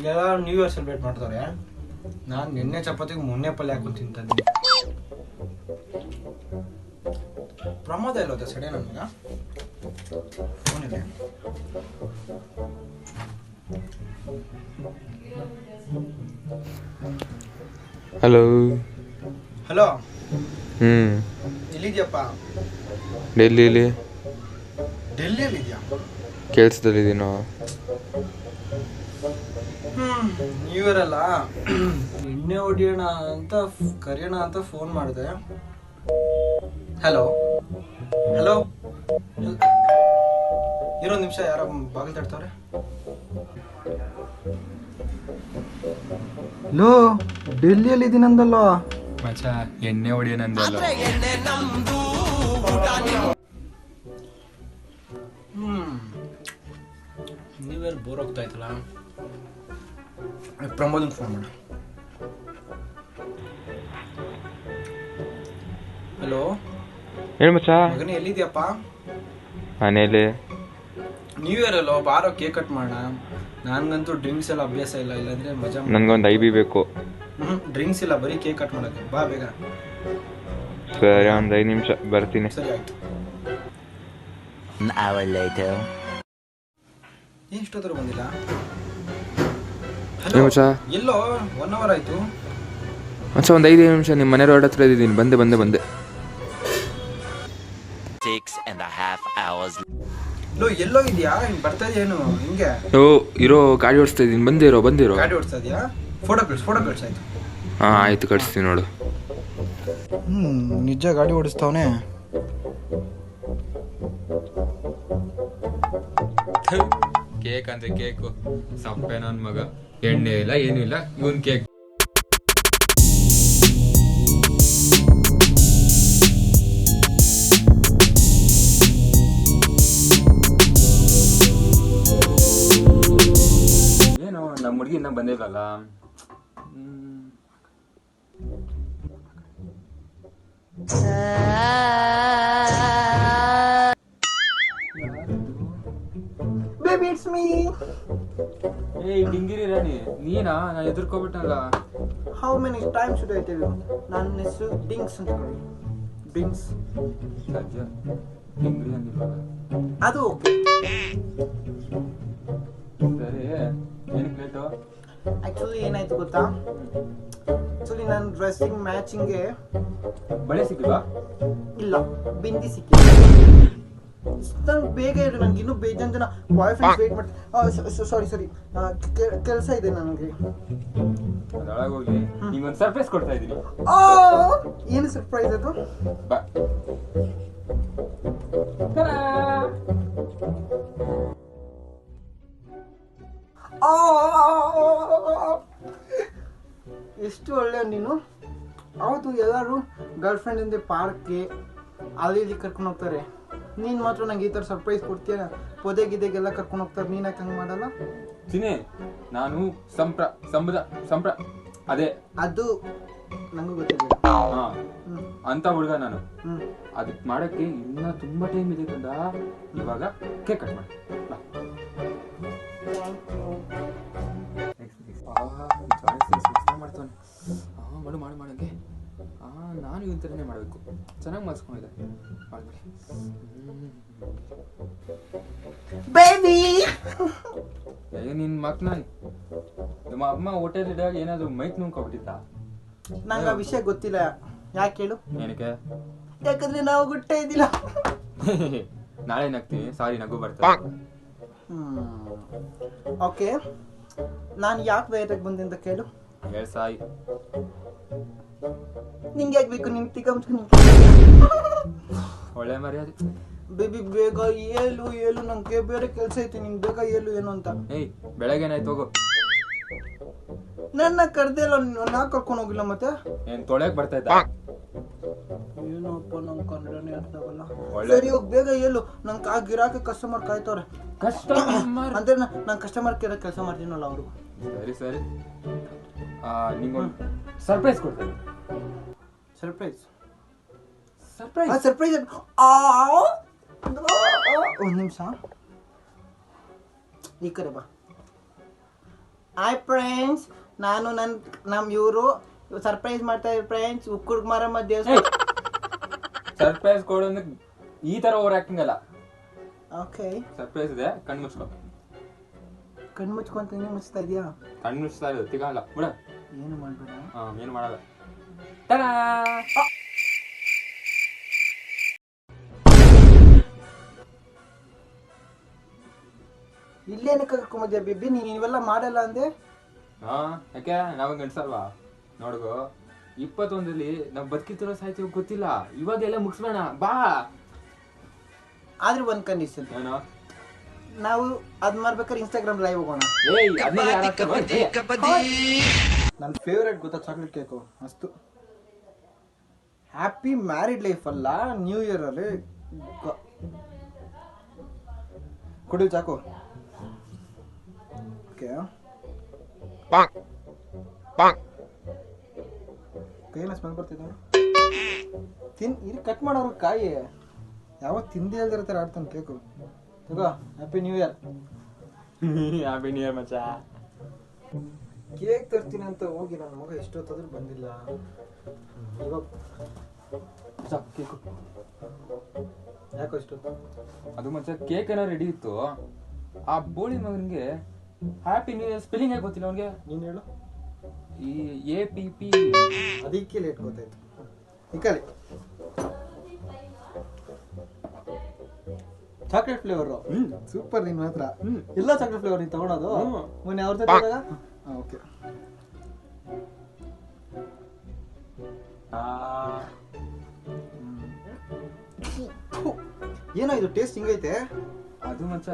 ಎಲ್ಲ new year celebrate ಮಾಡ್ತಾರೆ. ನಾನು ನಿನ್ನೆ ಚಪಾತಿಗೆ ಮೊನ್ನೆ ಪಲ್ಯ ಹಾಕೊಂಡು ತಿಂತೀನಿ. ಪ್ರಮೋದ ಇಲ್ಲೋದ ಸಡೆ ನಮ್ಗೆ ಫೋನಿದೆ. Hello hello. ಎಲ್ಲಿದ್ಯಪ್ಪ? ಡೆಲ್ಲಿಲಿ. ಡೆಲ್ಲಿಯಲ್ಲಿ ಇದೆಯಾ? ಕೆಲ್ಸದಲ್ಲಿದ್ದೀನೋ. ನ್ಯೂ ಇಯರ್ ಅಲ್ಲ, ಎಣ್ಣೆ ಹೊಡಿಯೋಣ ಅಂತ ಕರೆಯೋಣ ಅಂತ ಫೋನ್ ಮಾಡಿದೆ. ಹಲೋ ಹಲೋ, ಇರೋ ನಿಮಿಷ, ಯಾರ ಬಾಗಿಲು ತಡ್ತವ್ರೆ. ಲೋ, ಡೆಲ್ಲಿಯಲ್ಲಿ ಇದೀನಂದಲ್ಲ ಮಚ್ಚ, ಎಣ್ಣೆ ಹೊಡಿಯೋಣಂದಲ್ಲ. ನ್ಯೂ ಇಯರ್ ಬೋರ್ ಆಗ್ತಾ ಇತ್ತಲ್ಲ, ಪ್ರಮೋದನ್ ಫೋನ್ ಮಾಡು. ಹಲೋ ಹೇಳು ಮಚ್ಚ. ಮಗನೇ, ಎಲ್ಲಿದ್ಯಪ್ಪ? ಮನೇಲಿ. ನ್ಯೂ ಇಯರ್ ಅಲ್ಲೋ, ಬಾರೋ ಕೇಕ್ ಕಟ್ ಮಾಡೋಣ. ನನ್ಗಂತೂ ಡ್ರಿಂಕ್ಸ್ ಎಲ್ಲ ಅಭ್ಯಾಸ ಇಲ್ಲ, ಇಲ್ಲಾಂದ್ರೆ ಮಜಾ. ನನ್ಗೊಂದು ಐಬಿ ಬೇಕು. ಡ್ರಿಂಕ್ಸ್ ಇಲ್ಲ, ಬರೀ ಕೇಕ್ ಕಟ್ ಮಾಡೋಕೆ. ಬಾ ಬೇಗ. ಸರಿ, ಒಂದು 5 ನಿಮಿಷ ಬರ್ತೀನಿ. ಸರಿ ಆಯ್ತು. ಎಷ್ಟೊತ್ತರ ಬಂದಿಲ್ಲ? ಹಲೋ ಮಚ್ಚ. ಎಲ್ಲೋ 1 hour ಆಯ್ತು ಮಚ್ಚ. ಒಂದು 5 ನಿಮಿಷ ನಿಮ್ಮ ಮನೆ ರೋಡ್ ಹತ್ರ ಇದ್ದೀನಿ. ಬಂದೆ. 6.5 hours. ಲೋ, ಎಲ್ಲೋ ಇದೆಯಾ? ಬರ್ತಾ ಇದೆಯೇನು ಹಿಂಗೆ? ಇರೋ ಗಾಡಿ ಓಡಿಸ್ತಾ ಇದ್ದೀನಿ. ಬಂದಿರೋ. ಗಾಡಿ ಓಡಿಸ್ತಾ ಇದೆಯಾ? ಫೋಟೋ ಕಳ್ಸಿ ಆಯ್ತು. ಹಾಂ ಆಯ್ತು, ಕಳಿಸ್ತೀನಿ ನೋಡು. ನಿಜ ಗಾಡಿ ಓಡಿಸ್ತಾವನೆ. ಕೇಕ್ ಅಂದ್ರೆ ಕೇಕು, ಸಪ್ಪೆ ನನ್ನ ಮಗ. ಎಣ್ಣೆ ಇಲ್ಲ, ಏನೂ ಇಲ್ಲ, ಇವನ್ ಕೇಕ್. ಏನು ನಮ್ಮ ಹುಡುಗಿ ಇನ್ನ ಬಂದಿಲ್ಲಲ್ಲ. Baby, it's me. ಏಯ್ ಡಿಂಗಿರಿ ರಾಣಿ, ನೀನಾ? ನಾನು ಎದುರ್ಕೊಬಿಟ್ಟಲ್ಲ. How many times should I tell you? ನನ್ನ ಹೆಸರು ಡಿಂಗ್ಸ್ ಅಂತ ಹೇಳಿ. ಡಿಂಗ್ಸ್. ಸದ್ಯ ಡಿಂಗಿರಿ ಅಂದಿಲ್ವಲ್ಲ. ಅದು ಓಕೆ. ಸರಿ, ಏನಕ್ಕೆ ಲೇಟು? ಆಕ್ಚುಲಿ ಏನಾಯ್ತು ಗೊತ್ತಾ? ನನ್ನ ಡ್ರೆಸ್ಸಿಂಗ್ ಮ್ಯಾಚಿಂಗ್ಗೆ ಬಳೆ ಸಿಕ್ಕಿಲ್ವಾ? ಇಲ್ಲ, ಬಿಂದಿ ಸಿಕ್ಕಿಲ್ಲ. ನನ್ಗೆ ಬೇಗ ಇರು, ನನಗೆ ಇನ್ನೂ ಬೇಜಾನ್ ಜನ ಬಾಯ್ ಫ್ರೆಂಡ್ಸ್ ವೇಟ್ ಮಾಡ್ತಾರೆ. ಸಾರಿ, ಕೆಲಸ ಇದೆ ನನಗೆ. ಅದೊಳಗೋಗಿ ನಿಂಗೊಂದು ಸರ್ಪ್ರೈಸ್ ಕೊಡ್ತಾ ಇದ್ದೀನಿ. ಏನು ಸರ್ಪ್ರೈಸ್ ಅದು? ಬಾ. ಎಷ್ಟು ಒಳ್ಳೆ ನೀನು. ಹೌದು, ಎಲ್ಲರೂ ಗರ್ಲ್ ಫ್ರೆಂಡ್ ಇಂದ ಪಾರ್ಕ್ಗೆ ಅಲ್ಲಿ ಕರ್ಕೊಂಡು ಹೋಗ್ತಾರೆ. ನೀನು ಮಾತ್ರ ನಂಗೆ ಈ ಥರ ಸರ್ಪ್ರೈಸ್ ಕೊಡ್ತೀಯ. ಪೊದೆ ಗಿದೆಗೆಲ್ಲ ಕರ್ಕೊಂಡು ಹೋಗ್ತಾರೆ, ನೀನು ಯಾಕೆ ಹಂಗೆ ಮಾಡಲ್ಲ? ಚಿನಿ, ನಾನು ಸಂಪ್ರ ಅದೇ ಅದು ನಂಗೂ ಗೊತ್ತಿಲ್ಲ. ಅಂತ ಹುಡುಗ ನಾನು. ಅದಕ್ಕೆ ಮಾಡಕ್ಕೆ ಇನ್ನ ತುಂಬಾ ಟೈಮ್ ಇದೆ ಕಂದ. ಇವಾಗ ಕೇಕ್ ಕಟ್ ಮಾಡಿ. ಮಾಡ್ತಾನೆ. ಮಾಡಂಗೆ. ನಾನು ಈ ಥರನೇ ಮಾಡಬೇಕು. ಚೆನ್ನಾಗಿ ಮಾಡಿಸ್ಕೊಂಡಿದ್ದೆ. ಮಾಡ್ಬಿಡಿ. ನಿನ್ನ ಮಕ್ಕಳ ನಿಮ್ಮ ಅಮ್ಮ ಹೋಟೆಲ್ ಇದ್ದಾಗ ಏನಾದ್ರು ಮೈಕ್ ನುಂಗ್ಕೊಬಿಟ್ಟಿತ್ತ? ನಂಗೆ ಆ ವಿಷಯ ಗೊತ್ತಿಲ್ಲ. ಯಾಕೆ ಹೇಳು? ಏನಕ್ಕೆ? ಯಾಕಂದ್ರೆ ನಾವು ಗುಟ್ಟ ಇದ್ದಿಲ್ಲ. ನಾಳೆ ನಗ್ತೀನಿ. ಸಾರಿ, ನಗು ಬರ್ತಾರೆ. ಓಕೆ, ನಾನು ಯಾಕೆ ಬೇರೆಗೆ ಬಂದೆ ಅಂತ ಕೇಳು. ಹೇಳಿ ಸಾಯಿ. ನಿಂಗೆ ಯಾಕೆ ಬೇಕು? ನಿಂಗೆ ತಿಕ್ಕಂತ ಒಳ್ಳೆ ಮರ್ಯಾದೆ. ಬೇಬಿ, ಬೇಗ ಏಳು, ನಂಗೆ ಬೇರೆ ಕೆಲಸ ಐತಿ. ನಿಂಗೆ ಬೇಗ ಏಳು. ಏನು ಅಂತ? ಏಯ್, ಬೆಳಗ್ಗೆನಾಯ್ತು, ಹೋಗು. ನನ್ನ ಕರ್ದೆ ಇಲ್ಲ, ನಾ ಕರ್ಕೊಂಡು ಹೋಗಿಲ್ಲ. ಮತ್ತೆ ಏನ್ ತೊಳೆಯಕ್ ಬರ್ತಾ ಇದ್ದ? ಏನಪ್ಪ, ನಂಗೆ ಕಂಡ್ರೆ ಅರ್ಥಾಗಲ್ಲ. ಸರಿ, ಹೋಗಿ ಬೇಗ ಏಳು. ನಂಗೆ ಗಿರಾಕಿ ಕಸ್ಟಮರ್ ಕಾಯ್ತವ್ರೆ. ಕಸ್ಟಮರ್ ಅಂದ್ರೆ ನಾನು ಕಸ್ಟಮರ್ ಕೇರ್ ಕೆಲಸ ಮಾಡ್ತೀನಲ್ಲ ಅವರು. ಸರಿ ಸರಿ ನಿಂಗೊಂದು ಸರ್ಪ್ರೈಸ್ ಕೊಡ್ತೇನೆ. ಸರ್ಪ್ರೈಸ್ ಸರ್ಪ್ರೈಸ್ ಸರ್ಪ್ರೈಸ್ ಒಂದು ನಿಮಿಷ ಈ ಕಡೆ ಬಾ. ಹಾಯ್ ಫ್ರೆಂಡ್ಸ್, ನಾನು ನಮ್ಮ ಇವರು ಸರ್ಪ್ರೈಸ್ ಮಾಡ್ತಾ ಇದ್ದಾರೆ ಫ್ರೆಂಡ್ಸ್. ಉಕ್ಕುಡ್ ಮಾರಮ್ಮ ದೇವಸ್ಥಾನ. ಸರ್ಪ್ರೈಸ್ ಕೊಡೋದು ಈ ತರ ಓವರ್ ಆಕ್ಟಿಂಗ್ ಅಲ್ಲ. ಓಕೆ, ಸರ್ಪ್ರೈಸ್ ಇದೆ, ಕಣ್ಣು ಮುಚ್ಕೊ. ಕಣ್ಣು ಮುಚ್ಕೊಂತ ನೀನು ಮುಚ್ತಾ ಇದೆಯಾ? ಕಣ್ಣು ಮುಚ್ತಾ ಇರೋದು ತಿಗಾಲ ಬಿಡ. ಏನು ಮಾಡಬೇಡ. ಏನು ಮಾಡಲ್ಲ. ಟಡಾ! ಇಲ್ಲೇನು ಕರ್ಕೊಂಬಂದ್ಯಾ ಬೇಬಿ? ನೀನು ಇವೆಲ್ಲ ಮಾಡಲ್ಲ ಅಂದೆ. ಯಾಕೆ ನಾವು ಗಂಡ್ಸಲ್ವಾ? ನೋಡ್ಗೋ, 21ರಲ್ಲಿ ನಾವು ಬದುಕಿರ್ತಿರೋ ಸಾಯ್ತೀವಿ ಗೊತ್ತಿಲ್ಲ. ಇವಾಗೆಲ್ಲ ಮುಗಿಸ್ಬೇಡ ಬಾ. ಆದ್ರೆ ಒಂದು ಕಂಡೀಷನ್, ಏನು? ನಾವು ಅದ್ ಮಾಡ್ಬೇಕಾದ್ರೆ ಇನ್ಸ್ಟಾಗ್ರಾಮ್ ಲೈವ್ ಹೋಗೋಣ. ನನ್ನ ಫೇವ್ರೇಟ್ ಗೊತ್ತಾ ಚಾಕ್ಲೇಟ್ ಕೇಕು? ಅಷ್ಟು ಹ್ಯಾಪಿ ಮ್ಯಾರಿಡ್ ಲೈಫ್ ಅಲ್ಲ, ನ್ಯೂ ಇಯರ್ ಅಲ್ಲಿ ಕೊಡಿ ಚಾಕು. ಓಕೆ, ಕೈನ ಸ್ಮೆಲ್ ಬರ್ತಿದ್ದ. ಇದು ಕಟ್ ಮಾಡೋರು ಕಾಯಿ ಯಾವಾಗ ತಿಂದೇ ಹೇಳ್ದಿರ್ತಾರೆ ಆಡ್ತಾನೆ ಕೇಕು. ತಗೋ, happy new year. Happy new year ಮಚ್ಚ. ಕೇಕ್ ತರ್ತೀನಿ ಅಂತ ಹೋಗಿ ನನ್ನ ಮಗ ಎಷ್ಟೊತ್ತಾದ್ರೂ ಬಂದಿಲ್ಲ. ಇವಾಗ ಕೇಕು ಯಾಕೋ ಇಷ್ಟೊತ್ತು? ಅದು ಮಚ್ಚ ಕೇಕ್ ಏನೋ ರೆಡಿ ಇತ್ತು. ಆ ಬೋಳಿ ಮಗನಿಗೆ ಹ್ಯಾಪಿ ನ್ಯೂ ಇಯರ್ ಸ್ಪೆಲ್ಲಿಂಗ್ ಯಾಕೆ ಗೊತ್ತಿಲ್ಲ ಅವನಿಗೆ? ನೀನು ಹೇಳು. ಈ APP. ಅದಕ್ಕೆ ಲೇಟ್ ಗೊತ್ತಾಯ್ತು. ಈ ಕಲಿ ಚಾಕ್ಲೇಟ್ ಫ್ಲೇವರ್ ಸೂಪರ್. ನಿನ್ನ ಹತ್ರ ಎಲ್ಲ ಚಾಕ್ಲೇಟ್ ಫ್ಲೇವರ್ ನೀನು ತಗೊಳೋದು? ಮೊನ್ನೆ ಅವ್ರ ಜೊತೆ ಓಕೆ. ಏನೋ ಇದು ಟೇಸ್ಟ್ ಹಿಂಗೈತೆ. ಅದು ಮಚ್ಚ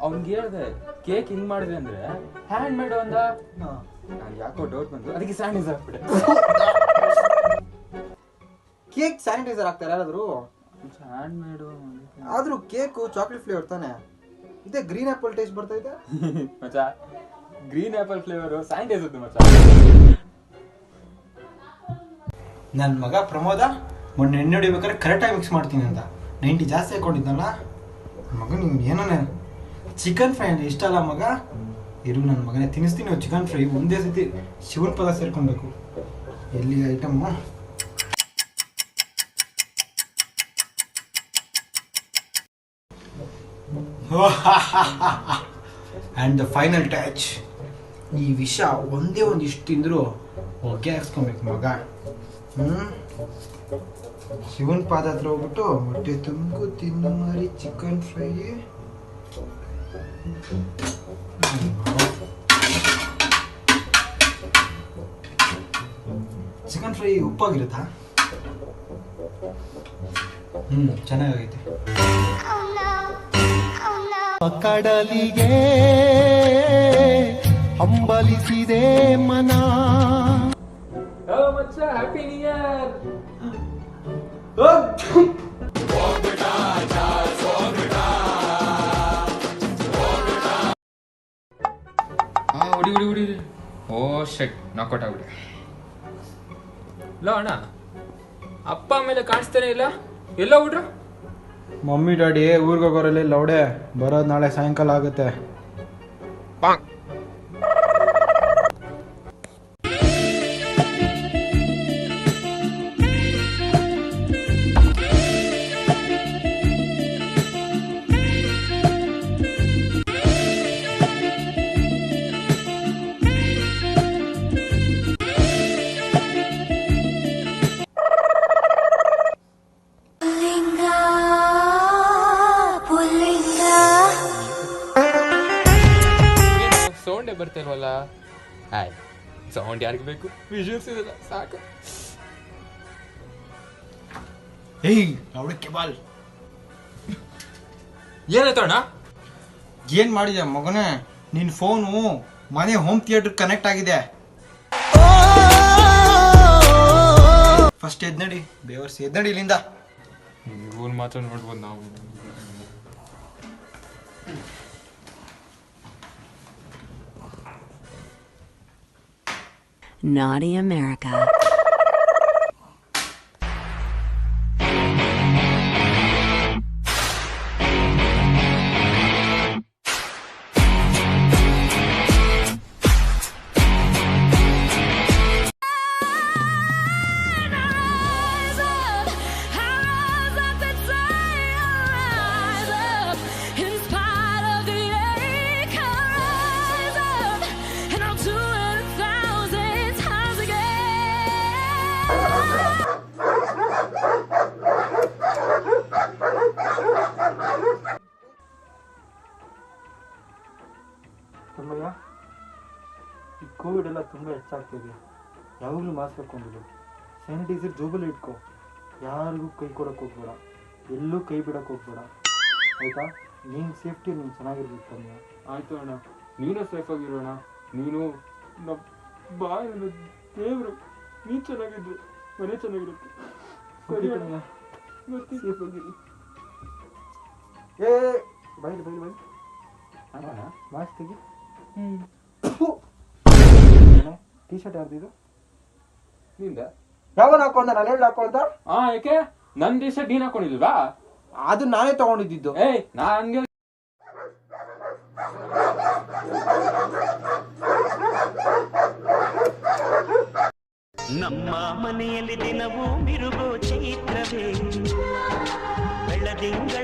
ಅವ್ನಿಗೆ ಹೇಳ್ದೆ ಕೇಕ್ ಹಿಂಗ್ ಮಾಡಿದೆ ಅಂದ್ರೆ ಹ್ಯಾಂಡ್ ಮೇಡ್ ಅಂದ. ನಾನು ಯಾಕೋ ಡೌಟ್ ಬಂತು, ಅದಕ್ಕೆ ಸ್ಯಾನಿಟೈಸರ್ ಹಾಕ್ಬಿಟ್ಟೆ. ಕೇಕ್ ಸ್ಯಾನಿಟೈಸರ್ ಹಾಕ್ತಾರೆ ಯಾರಾದ್ರು? ಹ್ಯಾಂಡ್ ಮೇಡು. ಆದ್ರೂ ಕೇಕು ಚಾಕ್ಲೇಟ್ ಫ್ಲೇವರ್ ತಾನೆ. ಇದೇ ಗ್ರೀನ್ ಆಪಲ್ ಟೇಸ್ಟ್ ಬರ್ತಾ ಇದೆ ಮಚ್ಚ. ಗ್ರೀನ್ ಆಪಲ್ ಫ್ಲೇವರ್ ಸ್ಯಾನಿಟೈಸರ್ ಮಚ್ಚ. ನನ್ನ ಮಗ ಪ್ರಮೋದ ಮೊನ್ನೆ ಎಣ್ಣೆ ಹೊಡಿಬೇಕಾದ್ರೆ ಕರೆಕ್ಟಾಗಿ ಮಿಕ್ಸ್ ಮಾಡ್ತೀನಿ ಅಂತ 90 ಜಾಸ್ತಿ ಹಾಕೊಂಡಿದ್ದಲ್ಲ. ಮಗ ನಿಮ್ಗೆ ಏನೇ ಚಿಕನ್ ಫ್ರೈ ಅಂದರೆ ಇಷ್ಟ ಅಲ್ಲ ಮಗ? ಇರು ನನ್ನ ಮಗನೇ ತಿನ್ನಿಸ್ತೀನಿ ಚಿಕನ್ ಫ್ರೈ. ಒಂದೇ ಸತಿ ಶಿವನ ಪದ ಸೇರ್ಕೊಬೇಕು. ಎಲ್ಲಿ item? And the final touch. ಈ ವಿಷ ಒಂದೇ ಒಂದಿಷ್ಟು ತಿಂದರೂ ಹೊಗೆ ಹಾಕ್ಸ್ಕೊಬೇಕು ಮಗ. ಶಿವನ್ ಪಾದ ಹತ್ರ ಹೋಗ್ಬಿಟ್ಟು ಹೊಟ್ಟೆ ತುಂಬು ತಿನ್ನು ಮಾರಿ ಚಿಕನ್ ಫ್ರೈ. ಚಿಕನ್ ಫ್ರೈ ಉಪ್ಪಾಗಿರುತ್ತಾ? ಚೆನ್ನಾಗೈತೆ. ಕಡಲಿಗೆ ಹಂಬಲಿಸಿದೆ ಮನ. ಮಚ್ಚ ಹ್ಯಾಪಿ ನ್ಯೂ ಇಯರ್. ಹುಡಿ ಓ ಶೆಟ್ ನಾಕೌಟ್ ಆಗ್ಬಿಟ್ಟೆ. ಇಲ್ಲ ಅಣ್ಣ, ಅಪ್ಪ ಮೇಲೆ ಕಾಣಿಸ್ತಾನೆ ಇಲ್ಲ. ಎಲ್ಲ ಹುಡ್ರು? ಮಮ್ಮಿ ಡ್ಯಾಡಿ ಊರಿಗೆ ಹೋಗೋರಲ್ಲಿ ಲೌಡೆ ಬರೋದು ನಾಳೆ ಸಾಯಂಕಾಲ ಆಗುತ್ತೆ. ಸೌಂಡೇ ಬರ್ತಿಲ್ವಲ್ಲ? ಆಯ್ ಸೌಂಡ್ ಯಾರಿಗೆ ಬೇಕು? ವಿಜುವಲ್ಸ್ ಇದೆಲ್ಲ ಸಾಕು. ಏಯ್ ಲೌಡಕ್ಕೆ ಬಾಲ್. ಏನಾಯ್ತು ಅಣ್ಣ? ಏನ್ ಮಾಡಿದ್ಯಾ ಮಗನೇ? ನಿನ್ ಫೋನು ಮನೆ ಹೋಮ್ ಥಿಯೇಟರ್ ಕನೆಕ್ಟ್ ಆಗಿದೆ. ಫಸ್ಟ್ ಎದ್ನಡಿ ಬೇವರ್ಸಿ, ಎದ್ನಡಿ ಇಲ್ಲಿಂದ. ಇವನ್ ಮಾತ್ರ ನೋಡ್ಬೋದು ನಾವು. Naughty America. ತಮ್ಮಯ್ಯ, ಈ ಕೋವಿಡ್ ಎಲ್ಲ ತುಂಬ ಹೆಚ್ಚಾಗ್ತಿದೆ. ಯಾವಾಗಲೂ ಮಾಸ್ಕ್ ಹಾಕೊಂಡಿರು, ಸ್ಯಾನಿಟೈಸರ್ ಜೋಬಲ್ಲಿ ಇಟ್ಕೊ, ಯಾರಿಗೂ ಕೈ ಕೊಡೋಕೆ ಹೋಗ್ಬೇಡ, ಎಲ್ಲೂ ಕೈ ಬಿಡೋಕೆ ಹೋಗ್ಬೇಡ, ಆಯಿತಾ? ನೀನು ಸೇಫ್ಟಿ ನೀನು ಚೆನ್ನಾಗಿರ್ಬೇಕು ತಮ್ಮಯ್ಯ. ಆಯ್ತು ಅಣ್ಣ, ನೀನು ಸೇಫ್ ಆಗಿರೋಣ. ನೀನು ನಮ್ಮ ಬಾಯಿ ದೇವರು. ನೀನು ಚೆನ್ನಾಗಿದ್ರು ಮನೆ ಚೆನ್ನಾಗಿರುತ್ತೆ. ಸರಿ ತಮ್ಮಯ್ಯ, ಸೇಫ್ ಆಗಿರಿ. ಬೈಲಿ ಬೈಲಿ ಬೈಲಿ ಮಾಸ್ಕ್ ತೆಗಿ. ಟೀ ಶರ್ಟ್ ಯಾರ್ದಿದು? ನಿಂದ ಯಾವನ್ ಹಾಕೊಂಡ? ನಾನು ಹೇಳಿ ಹಾಕೊಂಡ? ಯಾಕೆ ನನ್ ಟಿ ಶರ್ಟ್ ನೀನ್ ಹಾಕೊಂಡಿಲ್ವಾ? ಅದು ನಾನೇ ತಗೊಂಡಿದ್ದು. ನನ್ಗೆ ನಮ್ಮ ಮನೆಯಲ್ಲಿ ದಿನವೂ ಮಿರುಗೋ ಚೈತ್ರವೇ ಬೆಳದಿಂಗಳ.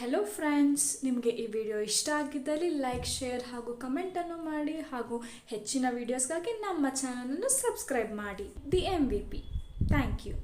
ಹಲೋ ಫ್ರೆಂಡ್ಸ್, ನಿಮಗೆ ಈ ವಿಡಿಯೋ ಇಷ್ಟ ಆಗಿದ್ದಲ್ಲಿ ಲೈಕ್, ಶೇರ್ ಹಾಗೂ ಕಮೆಂಟನ್ನು ಮಾಡಿ ಹಾಗೂ ಹೆಚ್ಚಿನ ವಿಡಿಯೋಸ್ಗಾಗಿ ನಮ್ಮ ಚಾನಲನ್ನು ಸಬ್ಸ್ಕ್ರೈಬ್ ಮಾಡಿ. The MVP. Thank you.